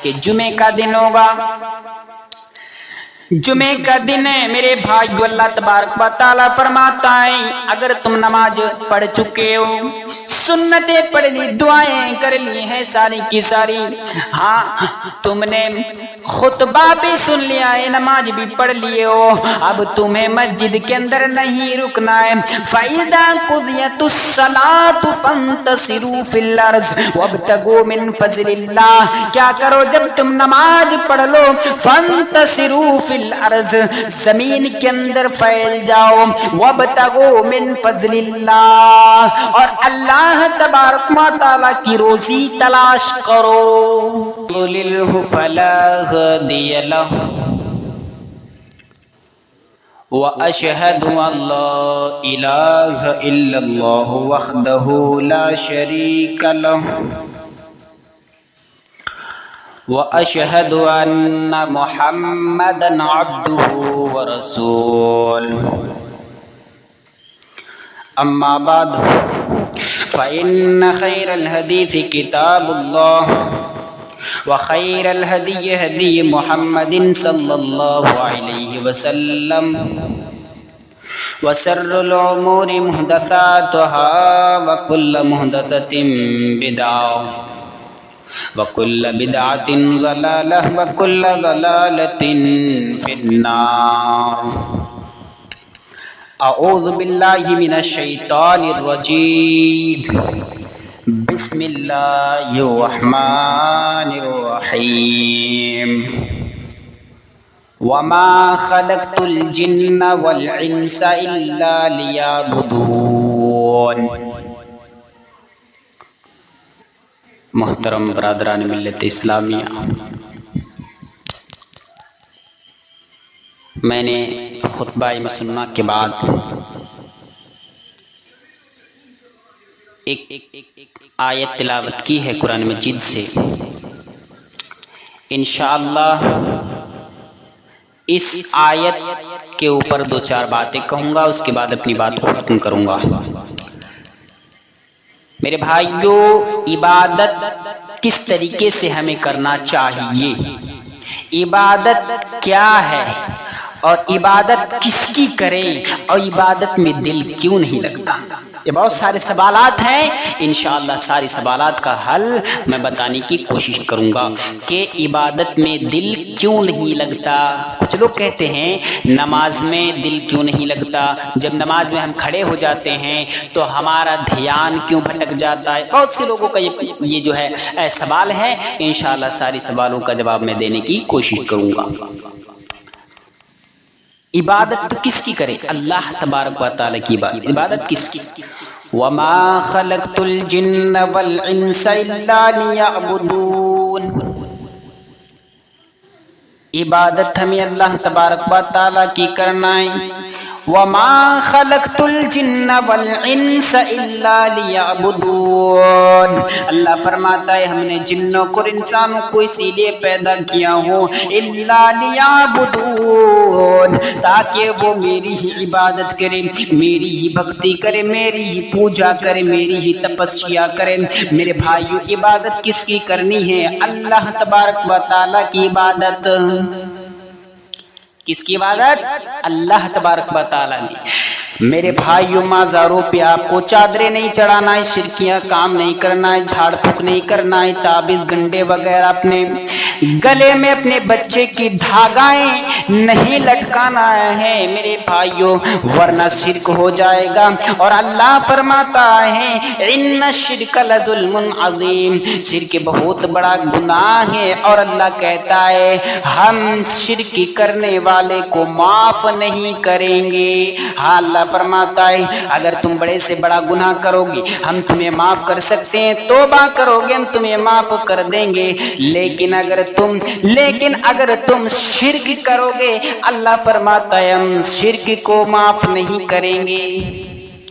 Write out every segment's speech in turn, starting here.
کہ جمعے کا دن ہوگا. جمعے کا دن ہے میرے بھائیو. اللہ تبارک و تعالی فرماتا ہے اگر تم نماز پڑھ چکے ہو, سنتیں پڑھ لی, دعائیں کر لی ہیں ساری کی ساری, ہاں تم نے خطبہ بھی سن لیا ہے, نماز بھی پڑھ لیے ہو, اب تمہیں مسجد کے اندر نہیں رکنا ہے. فَإِذَا قُضِيَتِ الصَّلَاةُ فَانتَشِرُوا فِي الْأَرْضِ وَابْتَغُوا مِنْ فَضْلِ اللَّهِ. کیا کرو جب تم نماز پڑھ لو, فَانتَشِرُوا فِي الْأَرْضِ, زمین کے اندر پھیل جاؤ, وَابْتَغُوا مِنْ فَضْلِ اللَّهِ, اور اللہ تبارک و تعالی کی روزی تلاش کرو. يضلله فلا هادي له وأشهد أن لا إله إلا الله وحده لا شريك له وأشهد أن محمدا عبده ورسوله. أما بعد فإن خير الحديث كتاب الله وخير الهدي هدي محمد صلى الله عليه وسلم وشر الأمور محدثاتها وكل محدثة بدعة وكل بدعة ضلالة وكل ضلالة في النار. اعوذ باللہ من الشیطان الرجیم. بسم اللہ الرحمن الرحیم. وما خلقت الجن والانس الا لیعبدون. محترم برادران ملت اسلامیہ, میں نے خطبہ مسنہ کے بعد ایک آیت تلاوت کی ہے قرآن مجید سے. انشاءاللہ اس آیت کے اوپر دو چار باتیں کہوں گا, اس کے بعد اپنی بات کو ختم کروں گا. میرے بھائیو, عبادت کس طریقے سے ہمیں کرنا چاہیے, عبادت کیا ہے, اور عبادت کس کی کریں, اور عبادت میں دل کیوں نہیں لگتا. یہ بہت سارے سوالات ہیں. انشاءاللہ ساری سوالات کا حل میں بتانے کی کوشش کروں گا کہ عبادت میں دل کیوں نہیں لگتا. کچھ لوگ کہتے ہیں نماز میں دل کیوں نہیں لگتا, جب نماز میں ہم کھڑے ہو جاتے ہیں تو ہمارا دھیان کیوں بھٹک جاتا ہے. بہت سے لوگوں کا یہ جو ہے سوال ہے. انشاءاللہ ساری سوالوں کا جواب میں دینے کی کوشش کروں گا. عبادت تو کس کی کرے, اللہ تبارک و تعالی کی عبادت کس کی. وما خلقت الجن والانس الا لیعبدون. عبادت ہمیں اللہ تبارک و تعالی کی کرنا ہے. وما خلقت الجن والانس الا لیعبدون. اللہ فرماتا ہے ہم نے جنوں کو اور انسانوں کو اسی لیے پیدا کیا ہوں, الا لیعبدون, تاکہ وہ میری ہی عبادت کرے, میری ہی بھکتی کرے, میری ہی پوجا کرے, میری ہی تپسیا کرے. میرے بھائیو, عبادت کس کی کرنی ہے, اللہ تبارک و تعالی کی عبادت. کس کی عبادت, اللہ تبارک و تعالی کی. میرے بھائیو, مازاروں پہ آپ کو چادریں نہیں چڑھانا ہے, شرکیاں کام نہیں کرنا ہے, جھاڑ پھونک نہیں کرنا ہے, تعویذ گنڈے وغیرہ اپنے گلے میں اپنے بچے کی دھاگائیں نہیں لٹکانا ہے میرے بھائیو, ورنہ شرک ہو جائے گا. اور اللہ فرماتا ہے ان الشرک لظلم عظیم, شرک بہت بڑا گناہ ہے. اور اللہ کہتا ہے ہم شرک کرنے والے کو معاف نہیں کریں گے. ہاں, اللہ فرماتا ہے اگر تم بڑے سے بڑا گناہ کرو گے ہم تمہیں معاف کر سکتے ہیں, توبہ کرو گے ہم تمہیں معاف کر دیں گے. لیکن اگر تم شرک کرو گے, اللہ فرماتا ہے ہم شرک کو معاف نہیں کریں گے.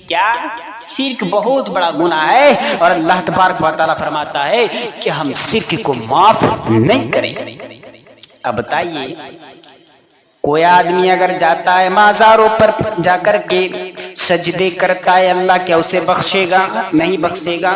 کیا شرک بہت بڑا گناہ ہے, اور اللہ تبارک و تعالیٰ فرماتا ہے کہ ہم شرک کو معاف نہیں کریں گے. اب بتائیے, کوئی آدمی اگر جاتا ہے مازاروں پر جا کر کے سجدے کرتا ہے, اللہ کیا اسے بخشے گا؟ نہیں بخشے گا.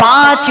5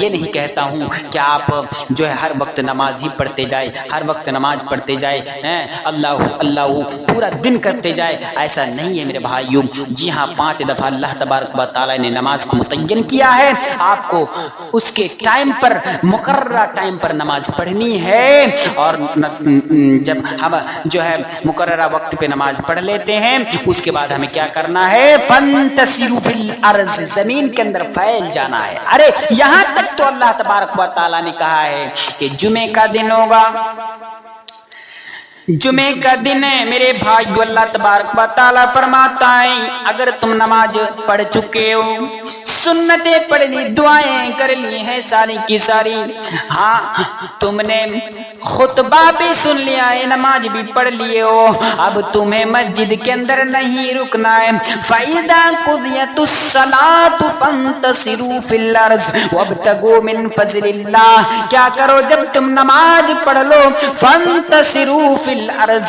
یہ نہیں کہتا ہوں کہ آپ جو ہے ہر وقت نماز ہی پڑھتے جائے، ہر وقت نماز پڑھتے جائے، اللہ اللہ پورا دن کرتے جائے، ایسا نہیں ہے میرے بھائیوں۔ جی ہاں، 5 دفعہ اللہ تبارک و تعالی نے نماز کو متعین کیا ہے، آپ کو اس کے ٹائم پر، مقررہ ٹائم پر نماز پڑھنی ہے۔ اور جب ہم جو ہے مقررہ وقت پہ نماز پڑھ لیتے ہیں، اس کے بعد ہمیں کیا کرنا ہے؟ فانتشروا فی الارض، زمین کے اندر پھیل جانا ہے۔ ارے یہاں تک تو اللہ تبارک و تعالی نے کہا ہے کہ جمعے کا دن ہوگا، جمعے کا دن ہے میرے بھائیو، اللہ تبارک و تعالی فرماتا ہے اگر تم نماز پڑھ چکے ہو، سنتیں پڑھ لی، دعائیں کر لی ہیں ساری کی ساری، ہاں تم نے خطبہ بھی سن لیا ہے، نماز بھی پڑھ لیے ہو، اب تمہیں مسجد کے اندر نہیں رکنا ہے۔ فَإِذَا قُضِيَتِ الصَّلَاةُ فَانتَشِرُوا فِي الْأَرْضِ وَابْتَغُوا مِنْ فَضْلِ اللَّهِ، کیا کرو جب تم نماز پڑھ لو، فَانتَشِرُوا فِي الْأَرْضِ،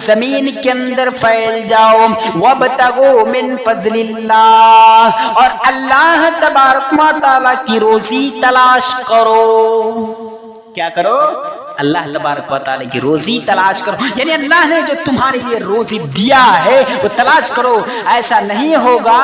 زمین کے اندر پھیل جاؤ، وَابْتَغُوا مِنْ فَضْلِ اللَّهِ، اور اللہ تبارک و تعالی کی روزی تلاش کرو۔ کیا کرو؟ اللہ تبارک و تعالی کی روزی تلاش کرو، یعنی اللہ نے جو تمہارے لیے روزی دیا ہے وہ تلاش کرو۔ ایسا نہیں ہوگا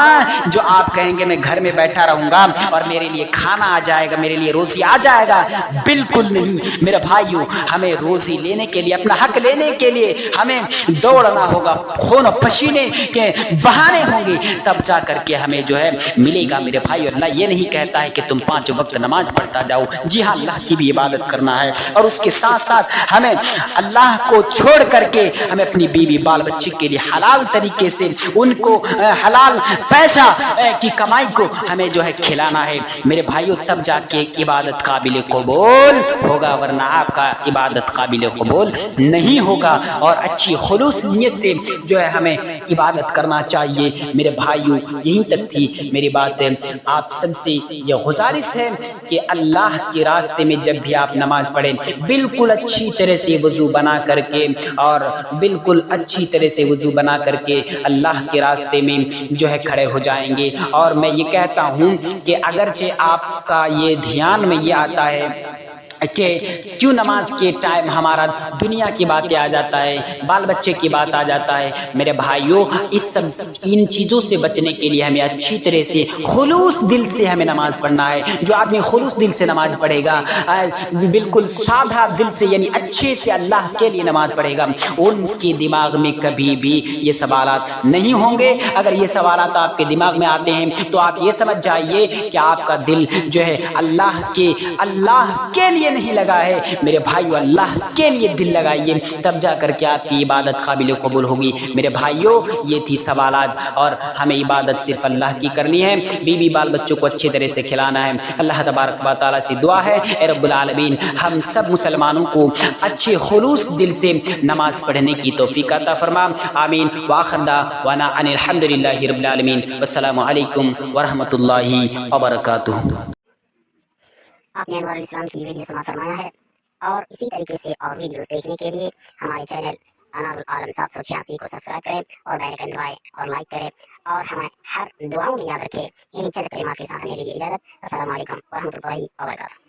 جو آپ کہیں گے میں گھر میں بیٹھا رہوں گا اور میرے لیے کھانا آ جائے گا، میرے لیے روزی آ جائے گا، بالکل نہیں میرے بھائیو۔ ہمیں روزی لینے کے لیے، اپنا حق لینے کے لیے ہمیں دوڑنا ہوگا، خون و پسینے کے بہانے ہوں گے، تب جا کر کے ہمیں جو ہے ملے گا میرے بھائیو۔ اللہ یہ نہیں کہتا ہے کہ تم 5 وقت نماز پڑھتا جاؤ، جی ہاں اللہ کی بھی عبادت کرنا ہے، اور اس کے ساتھ ساتھ ہمیں اللہ کو چھوڑ کر کے ہمیں اپنی بیوی بال بچے کے لیے حلال طریقے سے ان کو حلال پیسہ کی کمائی کو ہمیں جو ہے کھلانا ہے میرے بھائیوں، تب جا کے عبادت قابل قبول ہوگا، ورنہ آپ کا عبادت قابل قبول نہیں ہوگا۔ اور اچھی خلوص نیت سے جو ہے ہمیں عبادت کرنا چاہیے میرے بھائیوں۔ یہیں تک تھی میری بات، آپ سب سے یہ گزارش ہے کہ اللہ کے راستے میں جب بھی آپ نماز پڑھیں بالکل اچھی طرح سے وضو بنا کر کے، اور بالکل اچھی طرح سے وضو بنا کر کے اللہ کے راستے میں جو ہے کھڑے ہو جائیں گے۔ اور میں یہ کہتا ہوں کہ اگرچہ آپ کا یہ دھیان میں یہ آتا ہے کہ کیوں نماز کے ٹائم ہمارا دنیا کی باتیں آ جاتا ہے، بال بچے کی بات آ جاتا ہے، میرے بھائیوں اس سب ان چیزوں سے بچنے کے لیے ہمیں اچھی طرح سے خلوص دل سے ہمیں نماز پڑھنا ہے۔ جو آدمی خلوص دل سے نماز پڑھے گا، بالکل سادہ دل سے یعنی اچھے سے اللہ کے لیے نماز پڑھے گا، ان کے دماغ میں کبھی بھی یہ سوالات نہیں ہوں گے۔ اگر یہ سوالات آپ کے دماغ میں آتے ہیں تو آپ یہ سمجھ جائیے کہ آپ کا دل جو ہے اللہ کے لیے نہیں لگا ہے میرے بھائیو، اللہ کے لیے دل لگائیے، تب جا کر کے آپ کی عبادت قابل قبول ہوگی میرے بھائیو۔ یہ تھی سوالات، اور ہمیں عبادت صرف اللہ کی کرنی ہے، بیوی بال بچوں کو اچھی طرح سے کھلانا ہے۔ اللہ تبارک و تعالی سے دعا ہے اے رب العالمین ہم سب مسلمانوں کو اچھے خلوص دل سے نماز پڑھنے کی توفیق عطا فرما، آمین۔ وآخر دعوانا ان الحمدللہ رب العالمین، والسلام علیکم ورحمۃ اللہ وبرکاتہ۔ آپ نے انوار الاسلام کی ویڈیو سماعت فرمایا ہے، اور اسی طریقے سے اور ویڈیوز دیکھنے کے لیے ہمارے چینل انار العالم 786 کو سبسکرائب کریں اور بیل آئیکن دبائیں اور لائک کریں، اور ہمیں ہر دعاؤں میں یاد رکھیں۔ انہی چند کلمات کے ساتھ میرے لیے اجازت، السلام علیکم ورحمۃ اللہ وبرکاتہ۔